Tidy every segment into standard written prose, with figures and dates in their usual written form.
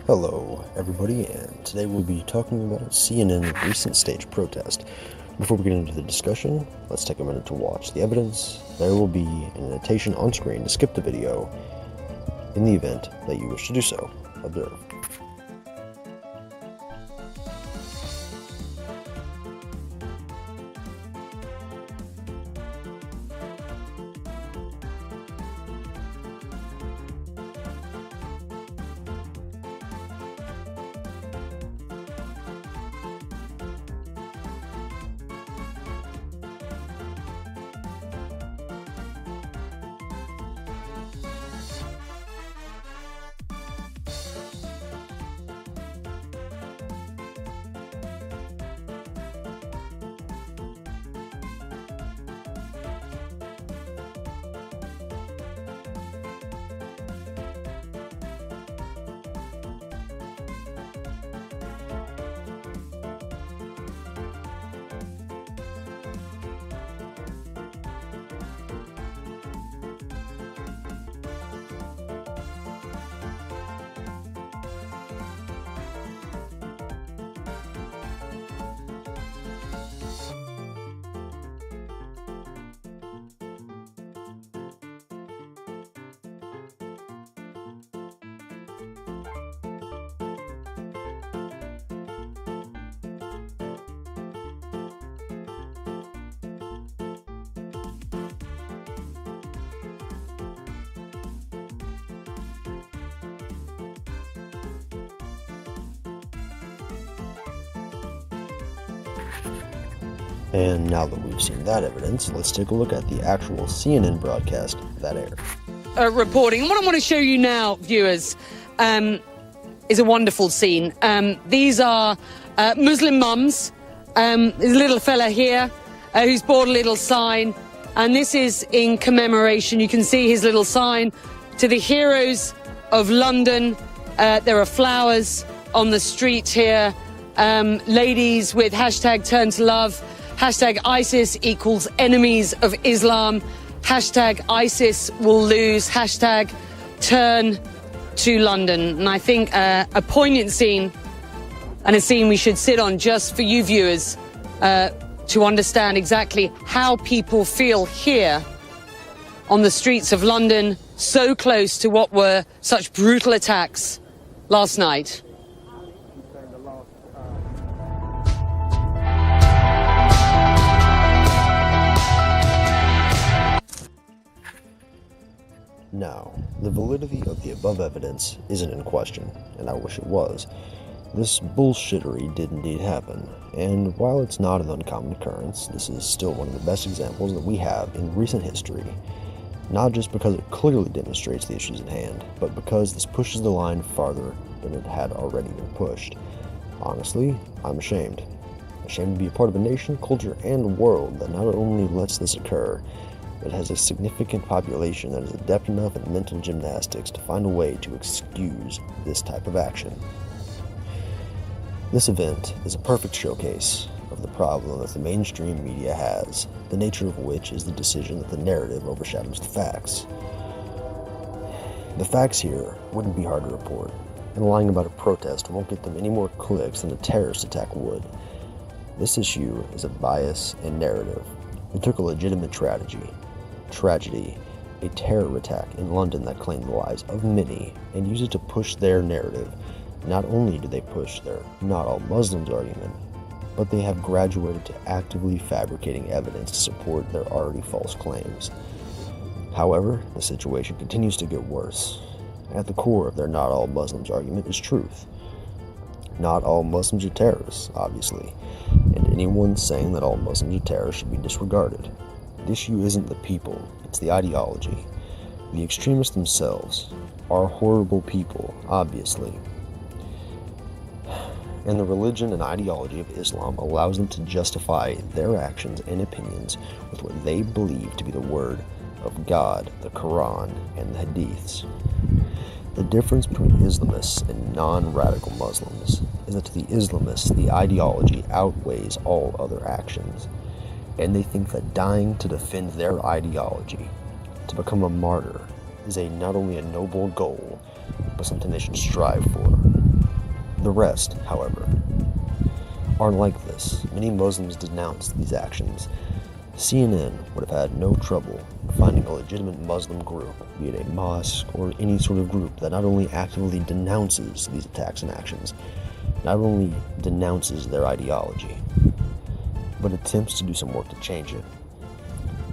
Hello, everybody, and today we'll be talking about CNN's recent stage protest. Before we get into the discussion, let's take a minute to watch the evidence. There will be an annotation on screen to skip the video in the event that you wish to do so. Observe. And now that we've seen that evidence, let's take a look at the actual CNN broadcast that aired. Reporting. And what I want to show you now, viewers, is a wonderful scene. These are Muslim mums. There's a little fella here who's bought a little sign, and this is in commemoration. You can see his little sign to the heroes of London. There are flowers on the street here. Ladies with hashtag turn to love. Hashtag ISIS equals enemies of Islam. Hashtag ISIS will lose. Hashtag turn to London. And I think a poignant scene, and a scene we should sit on just for you viewers to understand exactly how people feel here on the streets of London, so close to what were such brutal attacks last night. Now, the validity of the above evidence isn't in question, and I wish it was. This bullshittery did indeed happen, and while it's not an uncommon occurrence, this is still one of the best examples that we have in recent history. Not just because it clearly demonstrates the issues at hand, but because this pushes the line farther than it had already been pushed. Honestly, I'm ashamed. Ashamed to be a part of a nation, culture, and world that not only lets this occur, it has a significant population that is adept enough in mental gymnastics to find a way to excuse this type of action. This event is a perfect showcase of the problem that the mainstream media has, the nature of which is the decision that the narrative overshadows the facts. The facts here wouldn't be hard to report, and lying about a protest won't get them any more clicks than a terrorist attack would. This issue is a bias in narrative. It took a legitimate tragedy, a terror attack in London that claimed the lives of many, and used it to push their narrative. Not only do they push their not all Muslims argument, but they have graduated to actively fabricating evidence to support their already false claims. However, the situation continues to get worse. At the core of their not all Muslims argument is truth. Not all Muslims are terrorists, obviously, and anyone saying that all Muslims are terrorists should be disregarded. The issue isn't the people, it's the ideology. The extremists themselves are horrible people, obviously. And the religion and ideology of Islam allows them to justify their actions and opinions with what they believe to be the word of God, the Quran, and the Hadiths. The difference between Islamists and non-radical Muslims is that to the Islamists, the ideology outweighs all other actions, and they think that dying to defend their ideology, to become a martyr, is not only a noble goal, but something they should strive for. The rest, however, aren't like this. Many Muslims denounced these actions. CNN would have had no trouble finding a legitimate Muslim group, be it a mosque or any sort of group, that not only actively denounces these attacks and actions, not only denounces their ideology, but attempts to do some work to change it.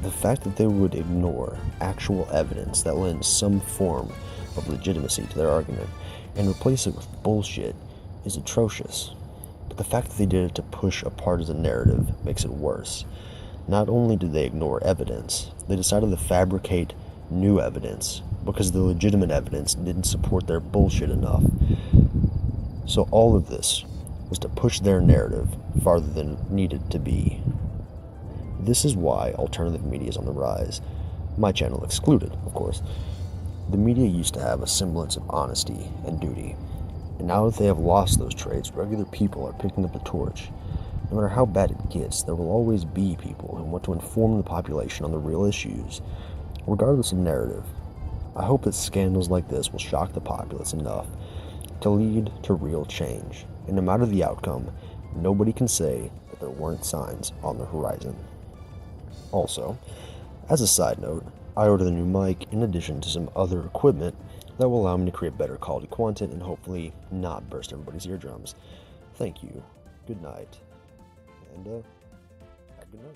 The fact that they would ignore actual evidence that lends some form of legitimacy to their argument and replace it with bullshit is atrocious. But the fact that they did it to push a partisan narrative makes it worse. Not only did they ignore evidence, they decided to fabricate new evidence because the legitimate evidence didn't support their bullshit enough. So all of this was to push their narrative farther than it needed to be. This is why alternative media is on the rise, my channel excluded, of course. The media used to have a semblance of honesty and duty, and now that they have lost those traits, regular people are picking up the torch. No matter how bad it gets, there will always be people who want to inform the population on the real issues, regardless of narrative. I hope that scandals like this will shock the populace enough to lead to real change, and no matter the outcome, nobody can say that there weren't signs on the horizon. Also, as a side note, I ordered a new mic in addition to some other equipment that will allow me to create better quality content and hopefully not burst everybody's eardrums. Thank you, good night, and good night.